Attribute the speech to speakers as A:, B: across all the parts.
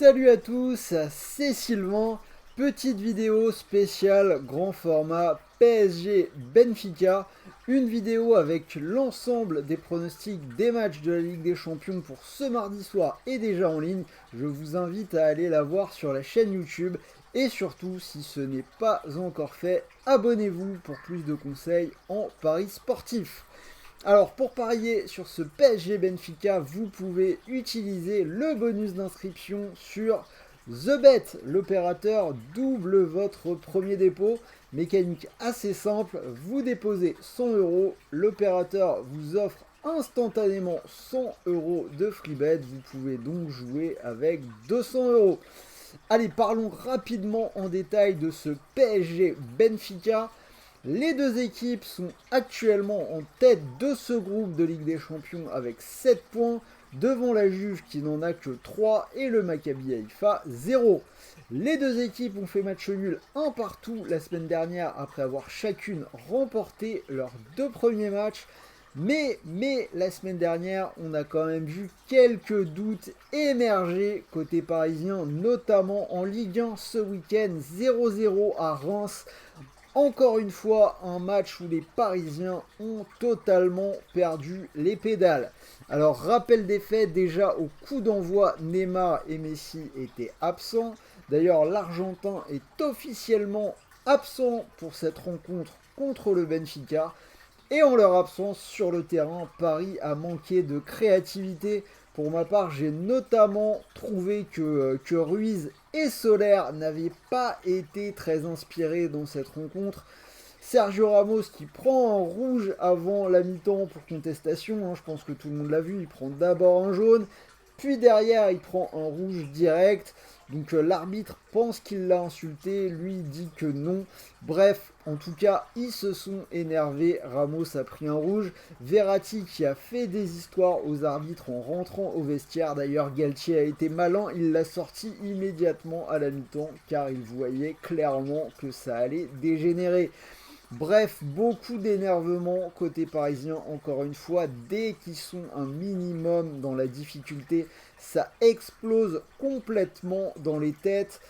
A: Salut à tous, c'est Sylvain. Petite vidéo spéciale grand format PSG Benfica. Une vidéo avec l'ensemble des pronostics des matchs de la Ligue des Champions pour ce mardi soir est déjà en ligne. Je vous invite à aller la voir sur la chaîne YouTube. Et surtout, si ce n'est pas encore fait, abonnez-vous pour plus de conseils en paris sportif. Alors pour parier sur ce PSG Benfica, vous pouvez utiliser le bonus d'inscription sur TheBet. L'opérateur double votre premier dépôt. Mécanique assez simple, vous déposez 100 €, l'opérateur vous offre instantanément 100 € de free bet. Vous pouvez donc jouer avec 200 €. Allez, parlons rapidement en détail de ce PSG Benfica. Les deux équipes sont actuellement en tête de ce groupe de Ligue des Champions avec 7 points, devant la Juve qui n'en a que 3 et le Maccabi Haïfa 0. Les deux équipes ont fait match nul un partout la semaine dernière après avoir chacune remporté leurs deux premiers matchs. Mais la semaine dernière, on a quand même vu quelques doutes émerger côté parisien, notamment en Ligue 1 ce week-end, 0-0 à Reims. Encore une fois, un match où les Parisiens ont totalement perdu les pédales. Alors, rappel des faits, déjà au coup d'envoi, Neymar et Messi étaient absents. D'ailleurs, l'Argentin est officiellement absent pour cette rencontre contre le Benfica. Et en leur absence sur le terrain, Paris a manqué de créativité. Pour ma part, j'ai notamment trouvé que Ruiz et Soler n'avaient pas été très inspirés dans cette rencontre. Sergio Ramos qui prend un rouge avant la mi-temps pour contestation, je pense que tout le monde l'a vu, il prend d'abord un jaune, puis derrière il prend un rouge direct. Donc l'arbitre pense qu'il l'a insulté, lui dit que non. Bref, en tout cas, ils se sont énervés. Ramos a pris un rouge. Verratti qui a fait des histoires aux arbitres en rentrant au vestiaire. D'ailleurs, Galtier a été malin, il l'a sorti immédiatement à la mi-temps car il voyait clairement que ça allait dégénérer. Bref, beaucoup d'énervement côté parisien, encore une fois, dès qu'ils sont un minimum dans la difficulté, ça explose complètement dans les têtes.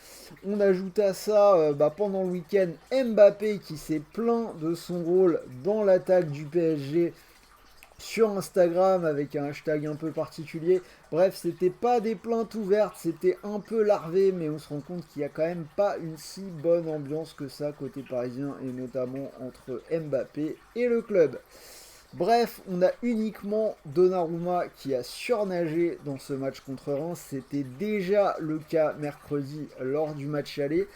A: On ajoute à ça, pendant le week-end, Mbappé qui s'est plaint de son rôle dans l'attaque du PSG sur Instagram avec un hashtag un peu particulier. Bref, c'était pas des plaintes ouvertes, c'était un peu larvé, mais on se rend compte qu'il n'y a quand même pas une si bonne ambiance que ça côté parisien, et notamment entre Mbappé et le club. Bref, on a uniquement Donnarumma qui a surnagé dans ce match contre Reims. C'était déjà le cas mercredi lors du match aller.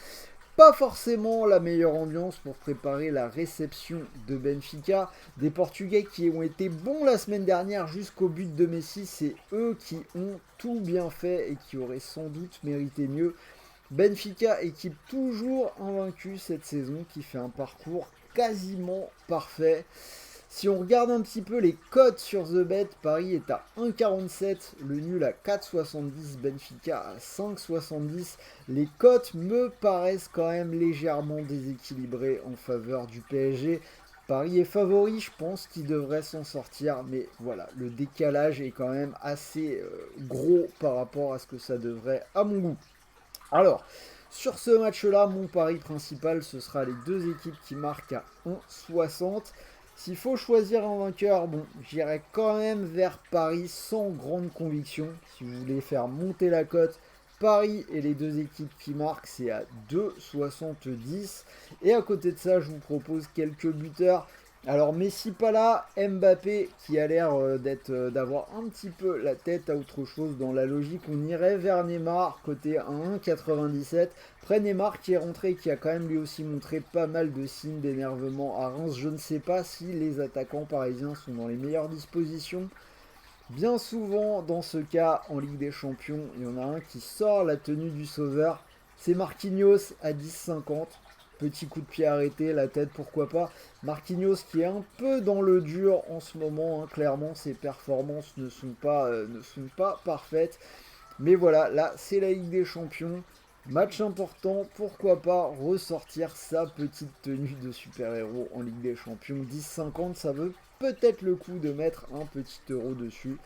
A: Pas forcément la meilleure ambiance pour préparer la réception de Benfica. Des Portugais qui ont été bons la semaine dernière jusqu'au but de Messi, c'est eux qui ont tout bien fait et qui auraient sans doute mérité mieux. Benfica, équipe toujours invaincue cette saison, qui fait un parcours quasiment parfait. Si on regarde un petit peu les cotes sur TheBet, Paris est à 1,47, le nul à 4,70, Benfica à 5,70. Les cotes me paraissent quand même légèrement déséquilibrées en faveur du PSG. Paris est favori, je pense qu'il devrait s'en sortir, mais voilà, le décalage est quand même assez gros par rapport à ce que ça devrait à mon goût. Alors, sur ce match-là, mon pari principal, ce sera les deux équipes qui marquent à 1,60. S'il faut choisir un vainqueur, bon, j'irai quand même vers Paris sans grande conviction. Si vous voulez faire monter la cote, Paris et les deux équipes qui marquent, c'est à 2,70. Et à côté de ça, je vous propose quelques buteurs. Alors Messi pas là, Mbappé qui a l'air d'avoir un petit peu la tête à autre chose dans la logique. On irait vers Neymar côté 1,97. Après Neymar qui est rentré, qui a quand même lui aussi montré pas mal de signes d'énervement à Reims. Je ne sais pas si les attaquants parisiens sont dans les meilleures dispositions. Bien souvent dans ce cas en Ligue des Champions, il y en a un qui sort la tenue du sauveur. C'est Marquinhos à 10,50. Petit coup de pied arrêté, la tête pourquoi pas. Marquinhos qui est un peu dans le dur en ce moment, clairement ses performances ne sont pas parfaites. Mais voilà, là c'est la Ligue des Champions. Match important, pourquoi pas ressortir sa petite tenue de super-héros en Ligue des Champions. 10,50, ça veut peut-être le coup de mettre un petit euro dessus.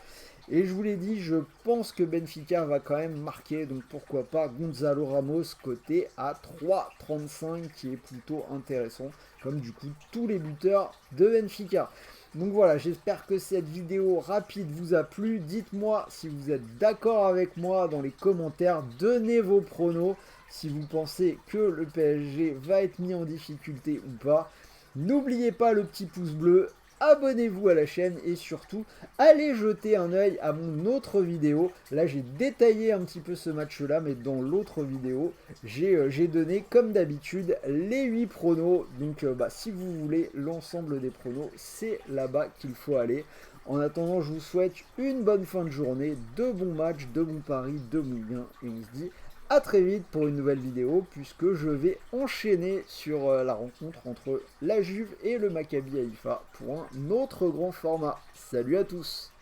A: Et je vous l'ai dit, je pense que Benfica va quand même marquer, donc pourquoi pas Gonzalo Ramos côté à 3,35 qui est plutôt intéressant, comme du coup tous les buteurs de Benfica. Donc voilà, j'espère que cette vidéo rapide vous a plu. Dites-moi si vous êtes d'accord avec moi dans les commentaires. Donnez vos pronos si vous pensez que le PSG va être mis en difficulté ou pas. N'oubliez pas le petit pouce bleu, abonnez-vous à la chaîne et surtout, allez jeter un œil à mon autre vidéo. Là, j'ai détaillé un petit peu ce match-là, mais dans l'autre vidéo, j'ai donné, comme d'habitude, les 8 pronos. Donc, si vous voulez l'ensemble des pronos, c'est là-bas qu'il faut aller. En attendant, je vous souhaite une bonne fin de journée, de bons matchs, de bons paris, de bons gains. Et on se dit à très vite pour une nouvelle vidéo, puisque je vais enchaîner sur la rencontre entre la Juve et le Maccabi Haïfa pour un autre grand format. Salut à tous!